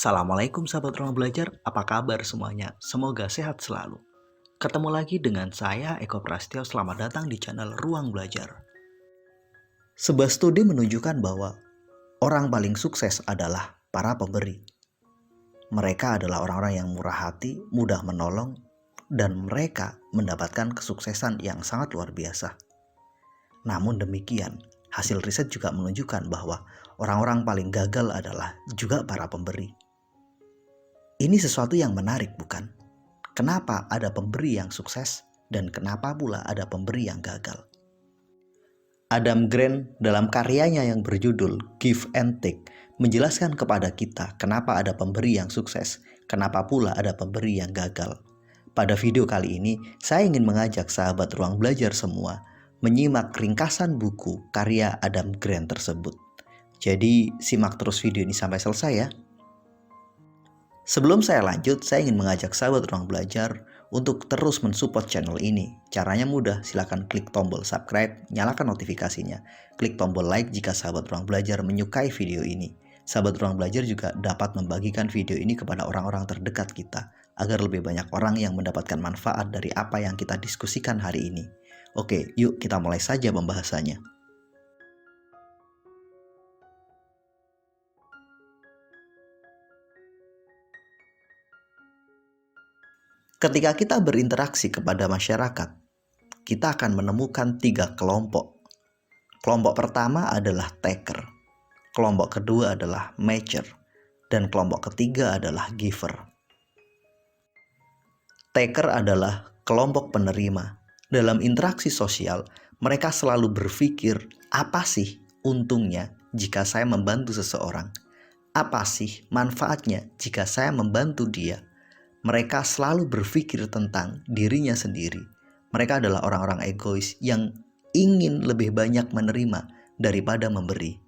Assalamualaikum sahabat ruang belajar, apa kabar semuanya? Semoga sehat selalu. Ketemu lagi dengan saya Eko Prastio, selamat datang di channel Ruang Belajar. Sebuah studi menunjukkan bahwa orang paling sukses adalah para pemberi. Mereka adalah orang-orang yang murah hati, mudah menolong, dan mereka mendapatkan kesuksesan yang sangat luar biasa. Namun demikian, hasil riset juga menunjukkan bahwa orang-orang paling gagal adalah juga para pemberi. Ini sesuatu yang menarik, bukan? Kenapa ada pemberi yang sukses dan kenapa pula ada pemberi yang gagal? Adam Grant dalam karyanya yang berjudul Give and Take menjelaskan kepada kita kenapa ada pemberi yang sukses, kenapa pula ada pemberi yang gagal. Pada video kali ini, saya ingin mengajak sahabat ruang belajar semua menyimak ringkasan buku karya Adam Grant tersebut. Jadi, simak terus video ini sampai selesai ya. Sebelum saya lanjut, saya ingin mengajak sahabat ruang belajar untuk terus mensupport channel ini. Caranya mudah, silakan klik tombol subscribe, nyalakan notifikasinya. Klik tombol like jika sahabat ruang belajar menyukai video ini. Sahabat ruang belajar juga dapat membagikan video ini kepada orang-orang terdekat kita, agar lebih banyak orang yang mendapatkan manfaat dari apa yang kita diskusikan hari ini. Oke, yuk kita mulai saja pembahasannya. Ketika kita berinteraksi kepada masyarakat, kita akan menemukan 3 kelompok. Kelompok pertama adalah taker, kelompok kedua adalah matcher, dan kelompok ketiga adalah giver. Taker adalah kelompok penerima. Dalam interaksi sosial, mereka selalu berpikir, apa sih untungnya jika saya membantu seseorang? Apa sih manfaatnya jika saya membantu dia? Mereka selalu berpikir tentang dirinya sendiri. Mereka adalah orang-orang egois yang ingin lebih banyak menerima daripada memberi.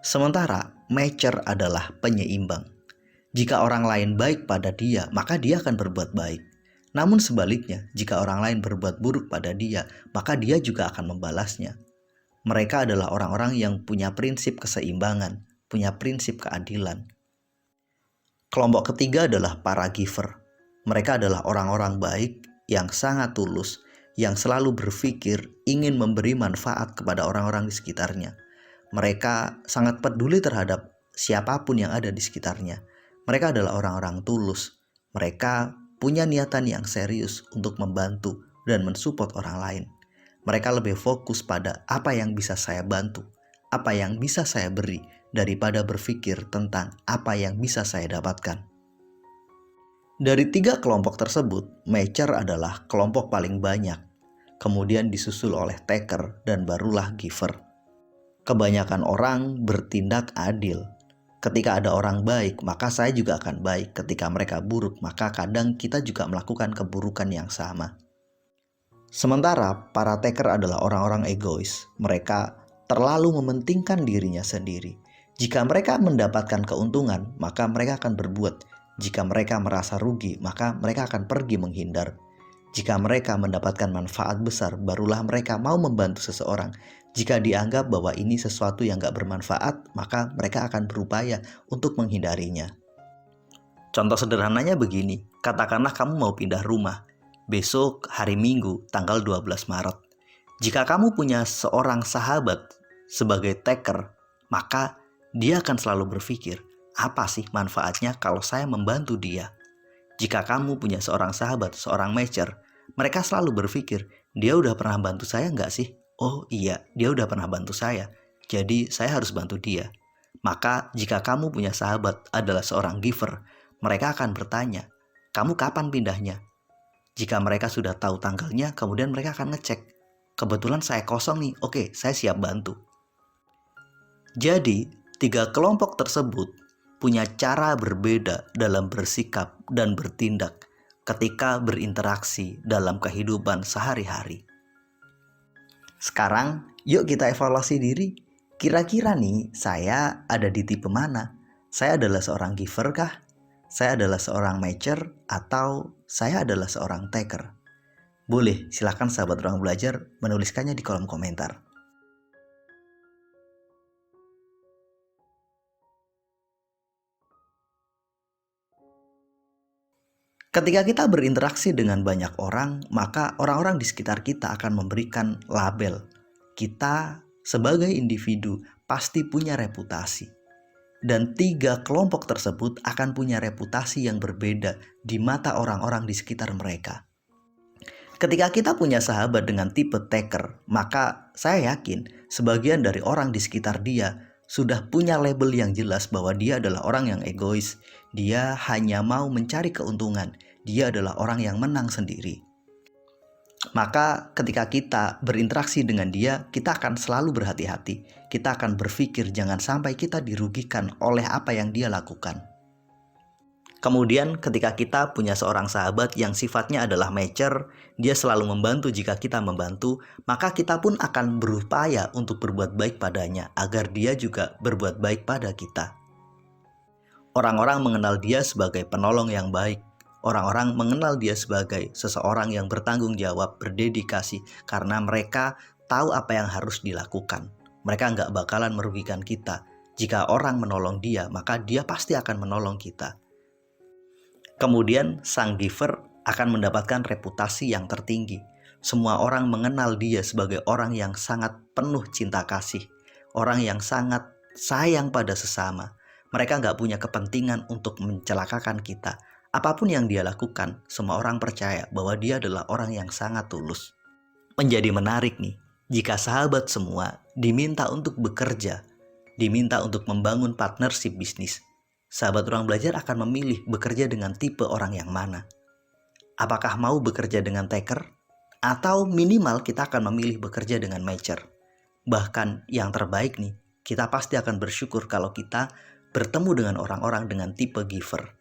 Sementara matcher adalah penyeimbang. Jika orang lain baik pada dia, maka dia akan berbuat baik. Namun sebaliknya, jika orang lain berbuat buruk pada dia, maka dia juga akan membalasnya. Mereka adalah orang-orang yang punya prinsip keseimbangan, punya prinsip keadilan. Kelompok ketiga adalah para giver. Mereka adalah orang-orang baik yang sangat tulus, yang selalu berpikir ingin memberi manfaat kepada orang-orang di sekitarnya. Mereka sangat peduli terhadap siapapun yang ada di sekitarnya. Mereka adalah orang-orang tulus. Mereka punya niatan yang serius untuk membantu dan mensupport orang lain. Mereka lebih fokus pada apa yang bisa saya bantu, apa yang bisa saya beri, daripada berpikir tentang apa yang bisa saya dapatkan. Dari 3 kelompok tersebut, matcher adalah kelompok paling banyak, kemudian disusul oleh taker dan barulah giver. Kebanyakan orang bertindak adil. Ketika ada orang baik, maka saya juga akan baik. Ketika mereka buruk, maka kadang kita juga melakukan keburukan yang sama. Sementara para taker adalah orang-orang egois. Mereka terlalu mementingkan dirinya sendiri. Jika mereka mendapatkan keuntungan, maka mereka akan berbuat. Jika mereka merasa rugi, maka mereka akan pergi menghindar. Jika mereka mendapatkan manfaat besar, barulah mereka mau membantu seseorang. Jika dianggap bahwa ini sesuatu yang gak bermanfaat, maka mereka akan berupaya untuk menghindarinya. Contoh sederhananya begini, katakanlah kamu mau pindah rumah. Besok hari Minggu, tanggal 12 Maret. Jika kamu punya seorang sahabat sebagai taker, maka dia akan selalu berpikir, apa sih manfaatnya kalau saya membantu dia? Jika kamu punya seorang sahabat, seorang matcher, mereka selalu berpikir, dia udah pernah bantu saya nggak sih? Oh iya, dia udah pernah bantu saya, jadi saya harus bantu dia. Maka jika kamu punya sahabat adalah seorang giver, mereka akan bertanya, kamu kapan pindahnya? Jika mereka sudah tahu tanggalnya, kemudian mereka akan ngecek, kebetulan saya kosong nih, oke, saya siap bantu. Jadi, 3 kelompok tersebut punya cara berbeda dalam bersikap dan bertindak ketika berinteraksi dalam kehidupan sehari-hari. Sekarang, yuk kita evaluasi diri. Kira-kira nih, saya ada di tipe mana? Saya adalah seorang giver kah? Saya adalah seorang matcher? Atau saya adalah seorang taker? Boleh, silakan sahabat ruang belajar menuliskannya di kolom komentar. Ketika kita berinteraksi dengan banyak orang, maka orang-orang di sekitar kita akan memberikan label. Kita sebagai individu pasti punya reputasi. Dan 3 kelompok tersebut akan punya reputasi yang berbeda di mata orang-orang di sekitar mereka. Ketika kita punya sahabat dengan tipe taker, maka saya yakin sebagian dari orang di sekitar dia sudah punya label yang jelas bahwa dia adalah orang yang egois. Dia hanya mau mencari keuntungan. Dia adalah orang yang menang sendiri. Maka ketika kita berinteraksi dengan dia, kita akan selalu berhati-hati. Kita akan berpikir jangan sampai kita dirugikan oleh apa yang dia lakukan. Kemudian ketika kita punya seorang sahabat yang sifatnya adalah matcher, dia selalu membantu jika kita membantu, maka kita pun akan berupaya untuk berbuat baik padanya agar dia juga berbuat baik pada kita. Orang-orang mengenal dia sebagai penolong yang baik. Orang-orang mengenal dia sebagai seseorang yang bertanggung jawab, berdedikasi, karena mereka tahu apa yang harus dilakukan. Mereka nggak bakalan merugikan kita. Jika orang menolong dia, maka dia pasti akan menolong kita. Kemudian sang giver akan mendapatkan reputasi yang tertinggi. Semua orang mengenal dia sebagai orang yang sangat penuh cinta kasih. Orang yang sangat sayang pada sesama. Mereka nggak punya kepentingan untuk mencelakakan kita. Apapun yang dia lakukan, semua orang percaya bahwa dia adalah orang yang sangat tulus. Menjadi menarik nih, jika sahabat semua diminta untuk bekerja, diminta untuk membangun partnership bisnis, sahabat ruang belajar akan memilih bekerja dengan tipe orang yang mana? Apakah mau bekerja dengan taker? Atau minimal kita akan memilih bekerja dengan matcher? Bahkan yang terbaik nih, kita pasti akan bersyukur kalau kita bertemu dengan orang-orang dengan tipe giver.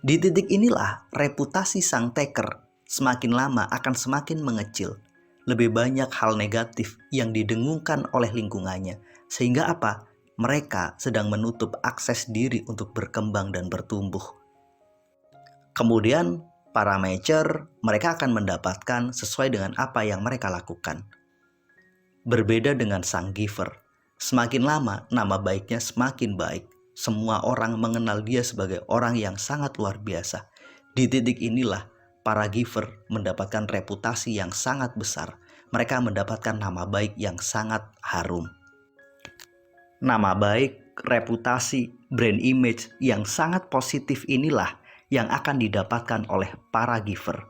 Di titik inilah reputasi sang taker semakin lama akan semakin mengecil. Lebih banyak hal negatif yang didengungkan oleh lingkungannya. Sehingga apa? Mereka sedang menutup akses diri untuk berkembang dan bertumbuh. Kemudian para matcher, mereka akan mendapatkan sesuai dengan apa yang mereka lakukan. Berbeda dengan sang giver, semakin lama nama baiknya semakin baik. Semua orang mengenal dia sebagai orang yang sangat luar biasa. Di titik inilah para giver mendapatkan reputasi yang sangat besar. Mereka mendapatkan nama baik yang sangat harum. Nama baik, reputasi, brand image yang sangat positif inilah yang akan didapatkan oleh para giver.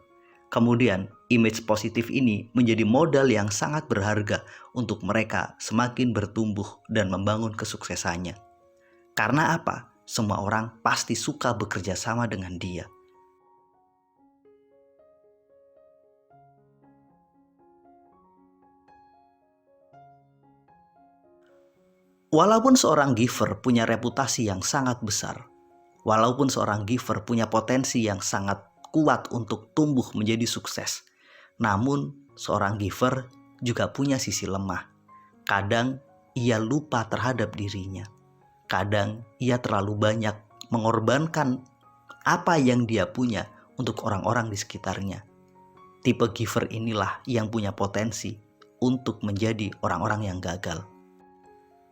Kemudian, image positif ini menjadi modal yang sangat berharga untuk mereka semakin bertumbuh dan membangun kesuksesannya. Karena apa? Semua orang pasti suka bekerja sama dengan dia. Walaupun seorang giver punya reputasi yang sangat besar, walaupun seorang giver punya potensi yang sangat kuat untuk tumbuh menjadi sukses, namun seorang giver juga punya sisi lemah. Kadang ia lupa terhadap dirinya. Kadang ia terlalu banyak mengorbankan apa yang dia punya untuk orang-orang di sekitarnya. Tipe giver inilah yang punya potensi untuk menjadi orang-orang yang gagal.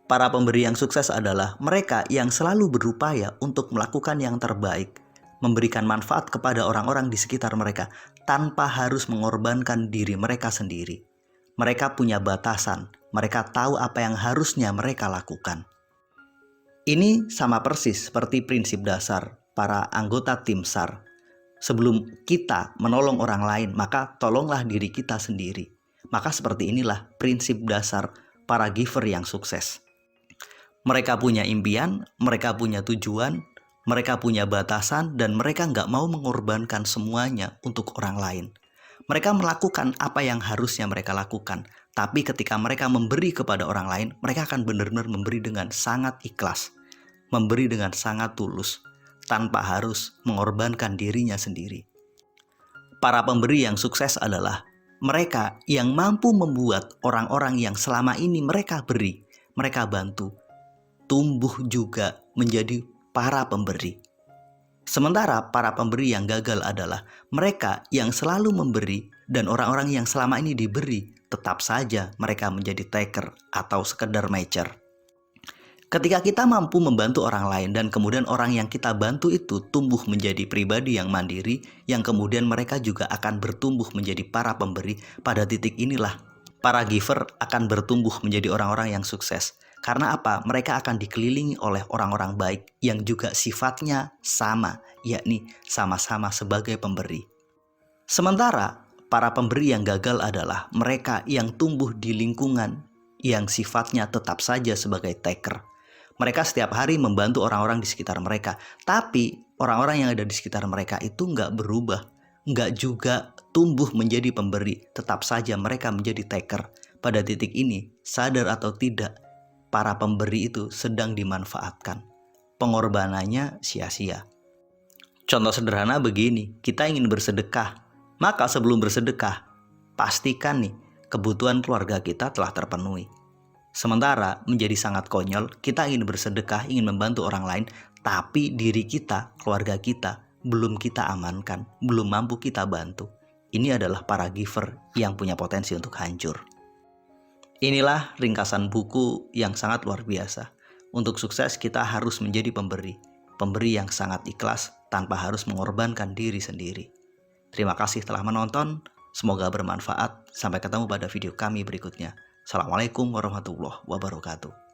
Para pemberi yang sukses adalah mereka yang selalu berupaya untuk melakukan yang terbaik, memberikan manfaat kepada orang-orang di sekitar mereka tanpa harus mengorbankan diri mereka sendiri. Mereka punya batasan, mereka tahu apa yang harusnya mereka lakukan. Ini sama persis seperti prinsip dasar para anggota tim SAR. Sebelum kita menolong orang lain, maka tolonglah diri kita sendiri. Maka seperti inilah prinsip dasar para giver yang sukses. Mereka punya impian, mereka punya tujuan, mereka punya batasan, dan mereka nggak mau mengorbankan semuanya untuk orang lain. Mereka melakukan apa yang harusnya mereka lakukan. Tapi ketika mereka memberi kepada orang lain, mereka akan benar-benar memberi dengan sangat ikhlas. Memberi dengan sangat tulus, tanpa harus mengorbankan dirinya sendiri. Para pemberi yang sukses adalah mereka yang mampu membuat orang-orang yang selama ini mereka beri, mereka bantu, tumbuh juga menjadi para pemberi. Sementara para pemberi yang gagal adalah mereka yang selalu memberi dan orang-orang yang selama ini diberi tetap saja mereka menjadi taker atau sekedar matcher. Ketika kita mampu membantu orang lain dan kemudian orang yang kita bantu itu tumbuh menjadi pribadi yang mandiri, yang kemudian mereka juga akan bertumbuh menjadi para pemberi, pada titik inilah para giver akan bertumbuh menjadi orang-orang yang sukses. Karena apa? Mereka akan dikelilingi oleh orang-orang baik yang juga sifatnya sama, yakni sama-sama sebagai pemberi. Sementara para pemberi yang gagal adalah mereka yang tumbuh di lingkungan yang sifatnya tetap saja sebagai taker. Mereka setiap hari membantu orang-orang di sekitar mereka, tapi orang-orang yang ada di sekitar mereka itu nggak berubah, nggak juga tumbuh menjadi pemberi, tetap saja mereka menjadi taker. Pada titik ini, sadar atau tidak, para pemberi itu sedang dimanfaatkan. Pengorbanannya sia-sia. Contoh sederhana begini, kita ingin bersedekah, maka sebelum bersedekah, pastikan nih kebutuhan keluarga kita telah terpenuhi. Sementara menjadi sangat konyol, kita ingin bersedekah, ingin membantu orang lain, tapi diri kita, keluarga kita, belum kita amankan, belum mampu kita bantu. Ini adalah para giver yang punya potensi untuk hancur. Inilah ringkasan buku yang sangat luar biasa. Untuk sukses kita harus menjadi pemberi. Pemberi yang sangat ikhlas tanpa harus mengorbankan diri sendiri. Terima kasih telah menonton, semoga bermanfaat. Sampai ketemu pada video kami berikutnya. Assalamualaikum warahmatullahi wabarakatuh.